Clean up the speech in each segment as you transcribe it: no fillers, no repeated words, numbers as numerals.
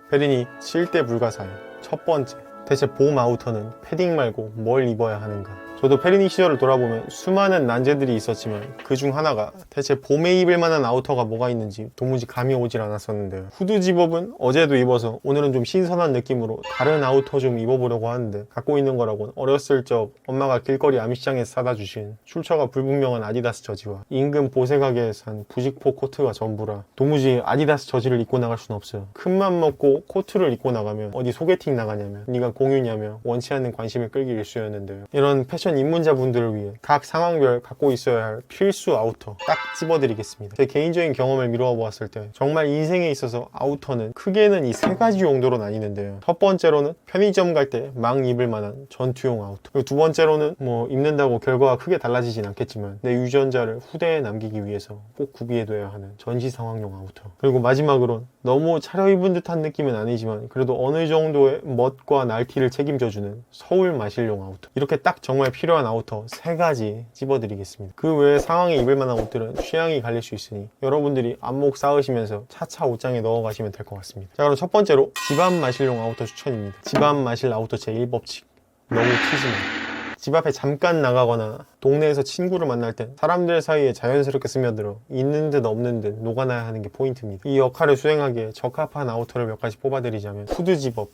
페린이 7대 불가사의 첫 번째, 대체 봄 아우터는 패딩 말고 뭘 입어야 하는가? 저도 페리니 시절을 돌아보면 수많은 난제들이 있었지만 그 중 하나가 대체 봄에 입을 만한 아우터가 뭐가 있는지 도무지 감이 오질 않았었는데요. 후드 집업은 어제도 입어서 오늘은 좀 신선한 느낌으로 다른 아우터 좀 입어보려고 하는데, 갖고 있는 거라곤 어렸을 적 엄마가 길거리 암시장에서 사다 주신 출처가 불분명한 아디다스 저지와 인근 보세 가게에서 산 부직포 코트가 전부라 도무지 아디다스 저지를 입고 나갈 수는 없어요. 큰맘 먹고 코트를 입고 나가면 어디 소개팅 나가냐며, 네가 공유냐며 원치 않는 관심을 끌기 일쑤였는데요. 이런 패션 입문자분들을 위해 각 상황별 갖고 있어야 할 필수 아우터 딱 집어드리겠습니다. 제 개인적인 경험을 미루어 보았을 때 정말 인생에 있어서 아우터는 크게는 이 세 가지 용도로 나뉘는데요. 첫 번째로는 편의점 갈 때 막 입을 만한 전투용 아우터, 그리고 두 번째로는 뭐 입는다고 결과가 크게 달라지진 않겠지만 내 유전자를 후대에 남기기 위해서 꼭 구비해둬야 하는 전시 상황용 아우터, 그리고 마지막으론 너무 차려입은 듯한 느낌은 아니지만 그래도 어느 정도의 멋과 날티를 책임져주는 서울 마실용 아우터, 이렇게 딱 정말 필요한 아우터 세 가지 집어드리겠습니다. 그 외에 상황에 입을 만한 옷들은 취향이 갈릴 수 있으니 여러분들이 안목 쌓으시면서 차차 옷장에 넣어가시면 될 것 같습니다. 자, 그럼 첫 번째로 집앞 마실용 아우터 추천입니다. 집앞 마실 아우터 제1법칙, 너무 튀지 마. 집 앞에 잠깐 나가거나 동네에서 친구를 만날 땐 사람들 사이에 자연스럽게 스며들어 있는 듯 없는 듯 녹아나야 하는 게 포인트입니다. 이 역할을 수행하기에 적합한 아우터를 몇 가지 뽑아드리자면 후드 집업,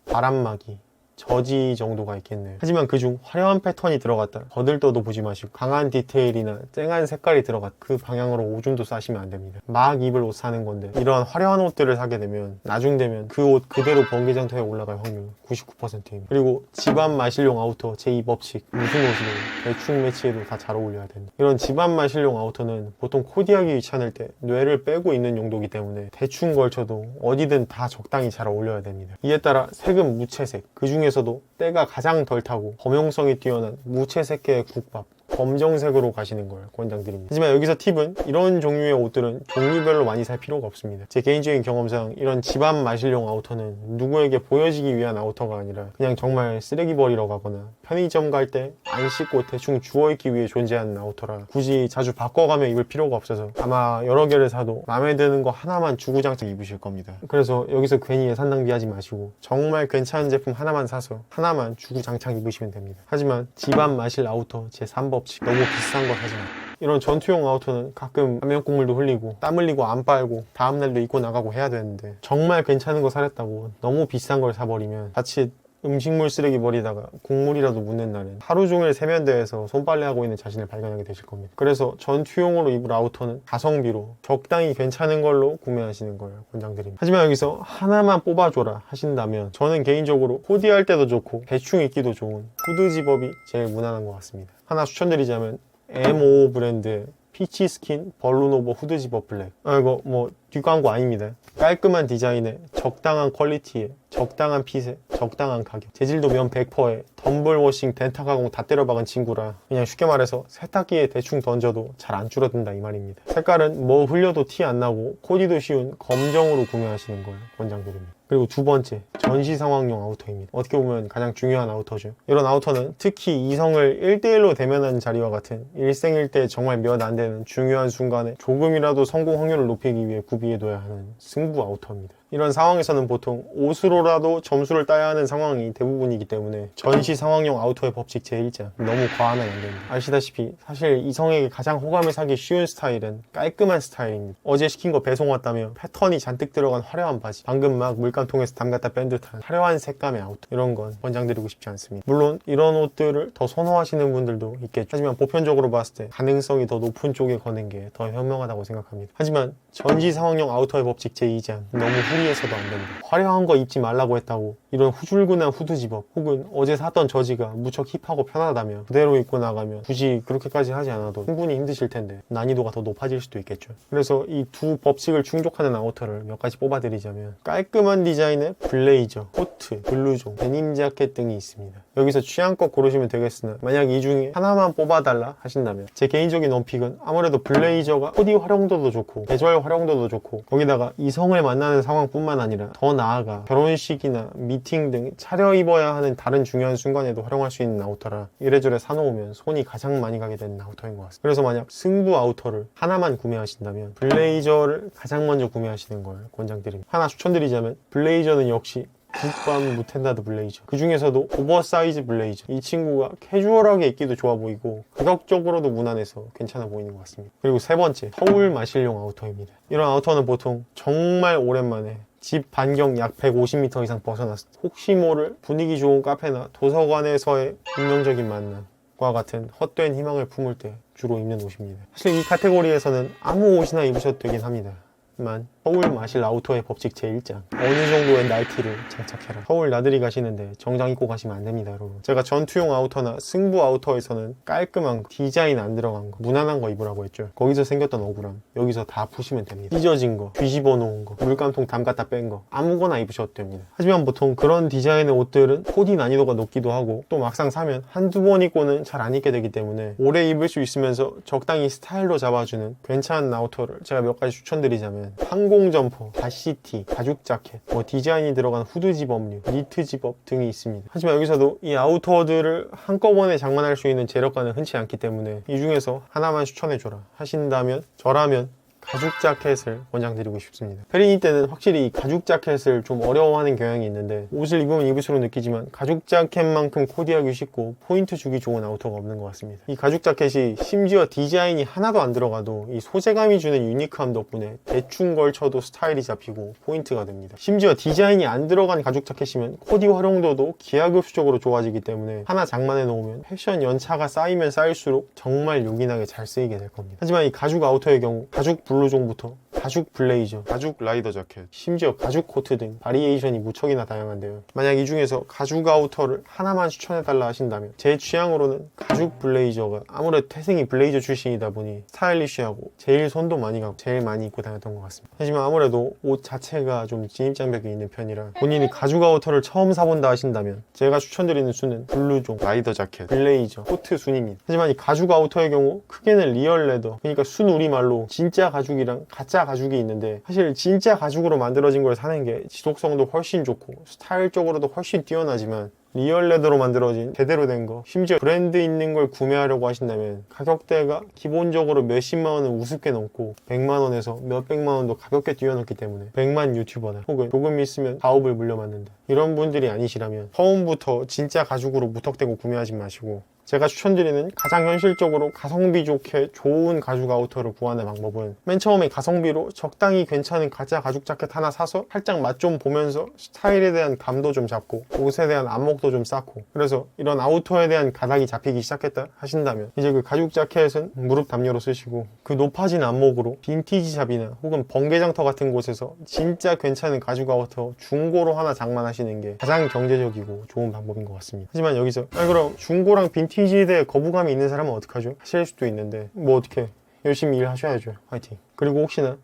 바람막이, 저지 정도가 있겠네요. 하지만 그중 화려한 패턴이 들어갔다 거들떠도 보지 마시고 강한 디테일이나 쨍한 색깔이 들어갔다 그 방향으로 오줌도 싸시면 안 됩니다. 막 입을 옷 사는 건데 이러한 화려한 옷들을 사게 되면 나중 되면 그 옷 그대로 번개장터에 올라갈 확률 99%입니다. 그리고 집안 마실용 아우터 제2법칙, 무슨 옷으로 대충 매치해도 다 잘 어울려야 된다. 이런 집안 마실용 아우터는 보통 코디하기 귀찮을 때 뇌를 빼고 있는 용도이기 때문에 대충 걸쳐도 어디든 다 적당히 잘 어울려야 됩니다. 이에 따라 색은 무채색, 그 중에서도 때가 가장 덜 타고 범용성이 뛰어난 무채색계의 국밥, 검정색으로 가시는 걸 권장드립니다. 하지만 여기서 팁은 이런 종류의 옷들은 종류별로 많이 살 필요가 없습니다. 제 개인적인 경험상 이런 집안 마실용 아우터는 누구에게 보여지기 위한 아우터가 아니라 그냥 정말 쓰레기 버리러 가거나 편의점 갈 때 안 씻고 대충 주워입기 위해 존재하는 아우터라 굳이 자주 바꿔가며 입을 필요가 없어서 아마 여러 개를 사도 마음에 드는 거 하나만 주구장창 입으실 겁니다. 그래서 여기서 괜히 예산 낭비하지 마시고 정말 괜찮은 제품 하나만 사서 하나만 주구장창 입으시면 됩니다. 하지만 집안 마실 아우터 제3법칙, 너무 비싼 거 사지 마. 이런 전투용 아우터는 가끔 라면 국물도 흘리고 땀 흘리고 안 빨고 다음날도 입고 나가고 해야 되는데 정말 괜찮은 거 사랬다고 너무 비싼 걸 사버리면 자칫 음식물 쓰레기 버리다가 국물이라도 묻는 날엔 하루 종일 세면대에서 손빨래하고 있는 자신을 발견하게 되실 겁니다. 그래서 전투용으로 입을 아우터는 가성비로 적당히 괜찮은 걸로 구매하시는 걸 권장드립니다. 하지만 여기서 하나만 뽑아줘라 하신다면 저는 개인적으로 코디할 때도 좋고 대충 입기도 좋은 후드 집업이 제일 무난한 것 같습니다. 하나 추천드리자면 M5 브랜드의 피치스킨 벌룬오버 후드 집업 블랙. 이거 뭐 뒷광고 아닙니다. 깔끔한 디자인에 적당한 퀄리티에 적당한 핏에 적당한 가격, 재질도 면 100%에 덤블워싱 덴타 가공 다 때려박은 친구라 그냥 쉽게 말해서 세탁기에 대충 던져도 잘 안 줄어든다 이 말입니다. 색깔은 뭐 흘려도 티 안 나고 코디도 쉬운 검정으로 구매하시는 걸 권장드립니다. 그리고 두 번째, 전시 상황용 아우터입니다. 어떻게 보면 가장 중요한 아우터죠. 이런 아우터는 특히 이성을 1대1로 대면하는 자리와 같은 일생일대 정말 몇 안 되는 중요한 순간에 조금이라도 성공 확률을 높이기 위해 구비해둬야 하는 승부 아우터입니다. 이런 상황에서는 보통 옷으로라도 점수를 따야 하는 상황이 대부분이기 때문에 전시 상황용 아우터의 법칙 제1장, 너무 과하면 안 됩니다. 아시다시피 사실 이성에게 가장 호감을 사기 쉬운 스타일은 깔끔한 스타일입니다. 어제 시킨 거 배송 왔다며 패턴이 잔뜩 들어간 화려한 바지, 방금 막 물감통에서 담갔다 뺀 듯한 화려한 색감의 아우터, 이런 건 권장드리고 싶지 않습니다. 물론 이런 옷들을 더 선호하시는 분들도 있겠죠. 하지만 보편적으로 봤을 때 가능성이 더 높은 쪽에 거는 게 더 현명하다고 생각합니다. 하지만 전시 상황용 아우터의 법칙 제2장, 너무 후리해서도 안 된다. 화려한 거 입지 말라고 했다고 이런 후줄근한 후드 집업 혹은 어제 샀던 저지가 무척 힙하고 편하다면 그대로 입고 나가면 굳이 그렇게까지 하지 않아도 충분히 힘드실 텐데 난이도가 더 높아질 수도 있겠죠. 그래서 이 두 법칙을 충족하는 아우터를 몇 가지 뽑아드리자면 깔끔한 디자인의 블레이저, 코트, 블루종, 데님 자켓 등이 있습니다. 여기서 취향껏 고르시면 되겠으나 만약 이 중에 하나만 뽑아달라 하신다면 제 개인적인 원픽은 아무래도 블레이저가 코디 활용도도 좋고 계절 활용도도 좋고 거기다가 이성을 만나는 상황뿐만 아니라 더 나아가 결혼식이나 미팅 등 차려입어야 하는 다른 중요한 순간에도 활용할 수 있는 아우터라 이래저래 사놓으면 손이 가장 많이 가게 되는 아우터인 것 같습니다. 그래서 만약 승부 아우터를 하나만 구매하신다면 블레이저를 가장 먼저 구매하시는 걸 권장드립니다. 하나 추천드리자면 블레이저는 역시 국밤 무텐다드 블레이저, 그 중에서도 오버사이즈 블레이저. 이 친구가 캐주얼하게 입기도 좋아 보이고 가격적으로도 무난해서 괜찮아 보이는 것 같습니다. 그리고 세 번째, 서울 마실용 아우터입니다. 이런 아우터는 보통 정말 오랜만에 집 반경 약 150m 이상 벗어났을 때 혹시 모를 분위기 좋은 카페나 도서관에서의 운명적인 만남과 같은 헛된 희망을 품을 때 주로 입는 옷입니다. 사실 이 카테고리에서는 아무 옷이나 입으셔도 되긴 합니다. 만 서울 마실 아우터의 법칙 제1장, 어느 정도의 날티를 장착해라. 서울 나들이 가시는데 정장 입고 가시면 안 됩니다, 여러분. 제가 전투용 아우터나 승부 아우터에서는 깔끔한 거, 디자인 안 들어간 거, 무난한 거 입으라고 했죠. 거기서 생겼던 억울함 여기서 다 푸시면 됩니다. 찢어진 거, 뒤집어 놓은 거, 물감통 담갔다 뺀 거 아무거나 입으셔도 됩니다. 하지만 보통 그런 디자인의 옷들은 코디 난이도가 높기도 하고 또 막상 사면 한두 번 입고는 잘 안 입게 되기 때문에 오래 입을 수 있으면서 적당히 스타일로 잡아주는 괜찮은 아우터를 제가 몇 가지 추천드리자면 항공 점퍼, 바시티, 가죽 자켓, 디자인이 들어간 후드 집업류, 니트 집업 등이 있습니다. 하지만 여기서도 이 아우터들을 한꺼번에 장만할 수 있는 재력가는 흔치 않기 때문에 이 중에서 하나만 추천해줘라 하신다면 저라면 가죽 자켓을 권장드리고 싶습니다. 페리니 때는 확실히 이 가죽 자켓을 좀 어려워하는 경향이 있는데 옷을 입으면 입을수록 느끼지만 가죽 자켓만큼 코디하기 쉽고 포인트 주기 좋은 아우터가 없는 것 같습니다. 이 가죽 자켓이 심지어 디자인이 하나도 안 들어가도 이 소재감이 주는 유니크함 덕분에 대충 걸쳐도 스타일이 잡히고 포인트가 됩니다. 심지어 디자인이 안 들어간 가죽 자켓이면 코디 활용도도 기하급수적으로 좋아지기 때문에 하나 장만해 놓으면 패션 연차가 쌓이면 쌓일수록 정말 요긴하게 잘 쓰이게 될 겁니다. 하지만 이 가죽 아우터의 경우 가죽 블루종부터 가죽 블레이저, 가죽 라이더 자켓, 심지어 가죽 코트 등 바리에이션이 무척이나 다양한데요. 만약 이 중에서 가죽 아우터를 하나만 추천해달라 하신다면 제 취향으로는 가죽 블레이저가 아무래도 태생이 블레이저 출신이다 보니 스타일리쉬하고 제일 손도 많이 가고 제일 많이 입고 다녔던 것 같습니다. 하지만 아무래도 옷 자체가 좀 진입장벽이 있는 편이라 본인이 가죽 아우터를 처음 사본다 하신다면 제가 추천드리는 순은 블루종, 라이더 자켓, 블레이저, 코트 순입니다. 하지만 이 가죽 아우터의 경우 크게는 리얼 레더, 그러니까 순 우리말로 진짜 가죽이랑 가짜 가죽이 있는데 사실 진짜 가죽으로 만들어진 걸 사는 게 지속성도 훨씬 좋고 스타일적으로도 훨씬 뛰어나지만 리얼 레더로 만들어진 제대로 된 거, 심지어 브랜드 있는 걸 구매하려고 하신다면 가격대가 기본적으로 몇십만 원은 우습게 넘고 100만 원에서 몇백만 원도 가볍게 뛰어넘기 때문에 100만 유튜버나 혹은 조금 있으면 사업을 물려받는다 이런 분들이 아니시라면 처음부터 진짜 가죽으로 무턱대고 구매하지 마시고 제가 추천드리는 가장 현실적으로 가성비 좋게 좋은 가죽 아우터를 구하는 방법은 맨 처음에 가성비로 적당히 괜찮은 가짜 가죽 자켓 하나 사서 살짝 맛 좀 보면서 스타일에 대한 감도 좀 잡고 옷에 대한 안목도 좀 쌓고 그래서 이런 아우터에 대한 가닥이 잡히기 시작했다 하신다면 이제 그 가죽 자켓은 무릎 담요로 쓰시고 그 높아진 안목으로 빈티지 샵이나 혹은 번개장터 같은 곳에서 진짜 괜찮은 가죽 아우터 중고로 하나 장만하시는 게 가장 경제적이고 좋은 방법인 것 같습니다. 하지만 여기서 그럼 중고랑 빈티지에 대해 거부감이 있는 사람은 어떡하죠? 하실 수도 있는데 뭐 어떻게 열심히 일하셔야죠. 화이팅. 그리고 혹시나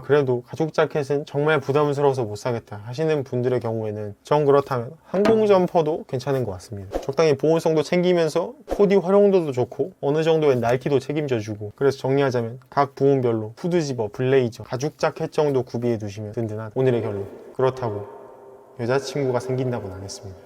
그래도 가죽 자켓은 정말 부담스러워서 못 사겠다 하시는 분들의 경우에는 전 그렇다면 항공 점퍼도 괜찮은 것 같습니다. 적당히 보온성도 챙기면서 코디 활용도도 좋고 어느 정도의 날티도 책임져주고 그래서 정리하자면 각 부분별로 후드 집어, 블레이저, 가죽 자켓 정도 구비해 두시면 든든한 오늘의 결론 그렇다고 여자친구가 생긴다고는 안 했습니다.